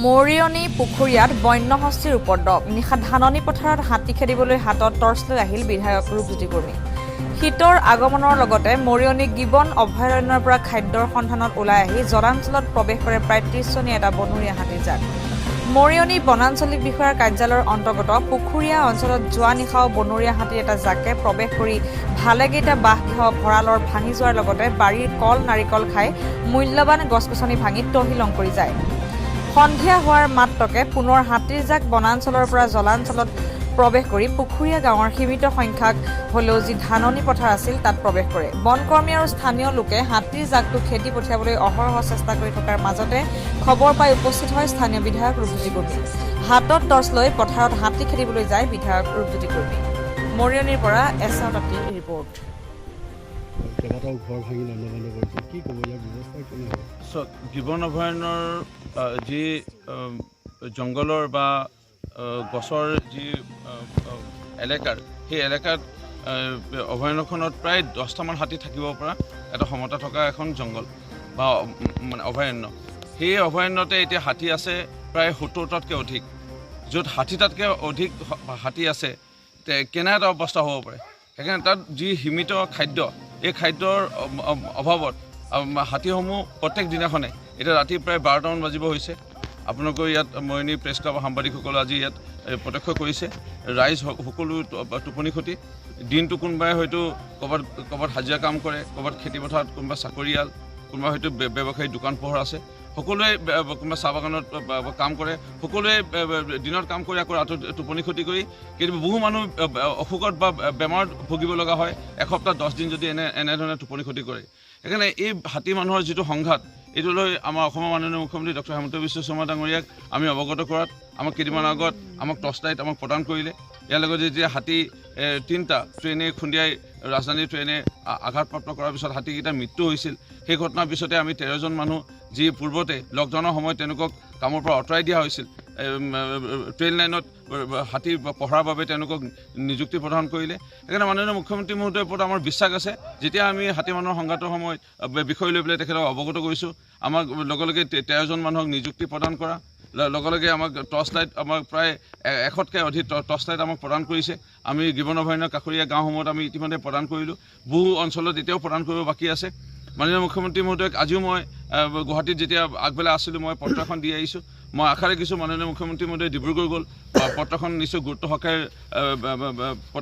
মৰিয়নি পুখুৰীয়াত বন্যহস্তীৰ উপদ্ৰৱ নিশা ধাননি পথাৰত হাতী খেদিবলৈ হাতত টৰ্চ লৈ আহিল বিধায়ক ৰূপজ্যোতি কৰ্মী। শীতৰ আগমনৰ লগতে মৰিয়নি গিবন অভয়াৰণ্যৰ পৰা খাদ্যৰ সন্ধানত ওলাই আহি জলাঞ্চলত প্ৰৱেশ কৰে প্ৰায় ৩০জনীয়া এটা বনৰীয়া হাতীৰ জাক। মৰিয়নি বনাঞ্চলিক বিষয়াৰ কাৰ্যালয়ৰ অন্তৰ্গত পুখুৰীয়া অঞ্চলত যোৱা নিশাও বনৰীয়া হাতীৰ এটা জাকে প্ৰৱেশ কৰি ভালেকেইটা বাঁহগৃহ ভঁৰালৰ ভাঙি যোৱাৰ লগতে বাৰীৰ কল নাৰিকল খাই মূল্যৱান গছ-গছনি ভাঙি তহিলং কৰি যায়। সন্ধিয়া হোৱাৰ মাত্ৰকে পুনৰ হাতীৰ জাক বনাঞ্চলৰ পৰা জলাঞ্চলত প্ৰৱেশ কৰি পুখুৰীয়া গাঁৱৰ সীমিত সংখ্যক হলেও যি ধাননি পথাৰ আছিল তাত প্ৰৱেশ কৰে। বনকৰ্মী আৰু স্থানীয় লোকে হাতীৰ জাকটো খেদি পঠিয়াবলৈ অহৰহ চেষ্টা কৰি থকাৰ মাজতে খবৰ পাই উপস্থিত হয় স্থানীয় বিধায়ক ৰূপজ্যোতি কৰ্মী। হাতত টৰ্চ লৈ পথাৰত হাতী খেদিবলৈ যায় বিধায়ক ৰূপজ্যোতি কৰ্মী। মৰিয়নিৰ পৰা এছাম ৰিপৰ্ট। গিবন অভয়াৰণ্যৰ যি জংঘলৰ বা গছৰ যি এলেকাৰ সেই এলেকাত অভয়াৰণ্যখনত প্ৰায় 10টামান হাতী থাকিব পৰা এটা ক্ষমতা থকা এখন জংঘল বা মানে অভয়াৰণ্য। সেই অভয়াৰণ্যতে এতিয়া হাতী আছে প্ৰায় 70টাতকৈ অধিক। য'ত 60টাতকৈ অধিক হাতী আছে কেনে এটা অৱস্থা হ'ব পাৰে। সেইকাৰণে তাত যি সীমিত খাদ্য এই খাদ্যৰ অভাৱত হাতীসমূহ প্ৰত্যেক দিনাখনে এতিয়া ৰাতি প্ৰায় 12টামান বাজিব হৈছে। আপোনালোকৰ ইয়াত মৰিয়নি প্ৰেছ ক্লাবৰ সাংবাদিকসকলে আজি ইয়াত প্ৰত্যক্ষ কৰিছে। ৰাইজ সকলো টোপনি ক্ষতি। দিনটো কোনোবাই হয়তো ক'ৰবাত হাজিৰা কাম কৰে, ক'ৰবাত খেতিপথাৰত কোনোবা চাকৰিয়াল, কোনোবা হয়তো ব্যৱসায়ী দোকান পোহৰ আছে। সকলোৱে কোনোবা চাহ বাগানত কাম কৰে, সকলোৱে দিনত কাম কৰি আকৌ ৰাতি টোপনি ক্ষতি কৰি কেতিয়াবা বহু মানুহ অসুখত বা বেমাৰত ভুগিব লগা হয়। এসপ্তাহ 10 দিন যদি এনেধৰণে টোপনি ক্ষতি কৰে। সেইকাৰণে এই হাতী মানুহৰ যিটো সংঘাত এইটো লৈ আমাৰ অসমৰ মাননীয় মুখ্যমন্ত্ৰী ডক্টৰ হিমন্ত বিশ্ব শৰ্মা ডাঙৰীয়াক আমি অৱগত কৰাত আমাক কেইদিনমান আগত আমাক টৰ্চ লাইট আমাক প্ৰদান কৰিলে। ইয়াৰ লগতে যেতিয়া হাতী 3টা ট্ৰেইনে খুন্দিয়াই ৰাজধানী ট্ৰেইনে আঘাতপ্ৰাপ্ত কৰাৰ পিছত হাতীকেইটাৰ মৃত্যু হৈছিল। সেই ঘটনাৰ পিছতে আমি 13জন মানুহ যি পূৰ্বতে লকডাউনৰ সময়ত তেওঁলোকক কামৰ পৰা আঁতৰাই দিয়া হৈছিল, ট্ৰেইন লাইনত হাতী পঢ়াৰ বাবে তেওঁলোকক নিযুক্তি প্ৰদান কৰিলে। সেইকাৰণে মাননীয় মুখ্যমন্ত্ৰী মহোদয়ৰ ওপৰত আমাৰ বিশ্বাস আছে। যেতিয়া আমি হাতী মানুহৰ সংঘাতৰ সময়ত বিষয় লৈ পেলাই তেখেতক অৱগত কৰিছোঁ, আমাক লগে লগে 13জন মানুহক নিযুক্তি প্ৰদান কৰা, লগে লগে আমাক টৰ্চ লাইট আমাক প্ৰায় 100তকৈ অধিক টৰ্চ লাইট আমাক প্ৰদান কৰিছে। আমি গিবন অভয়াৰণ্যৰ কাষৰীয়া গাঁওসমূহত আমি ইতিমধ্যে প্ৰদান কৰিলোঁ। বহু অঞ্চলত এতিয়াও প্ৰদান কৰিব বাকী আছে। মাননীয় মুখ্যমন্ত্ৰী মহোদয়ক আজিও মই গুৱাহাটীত যেতিয়া আগবেলা আছিলোঁ মই পত্ৰ এখন দি আহিছোঁ। মই আশা ৰাখিছোঁ মাননীয় মুখ্যমন্ত্ৰী মহোদয় ডিব্ৰুগড় গ'ল, পত্ৰখন নিশ্চয় গুৰুত্ব সহকাৰে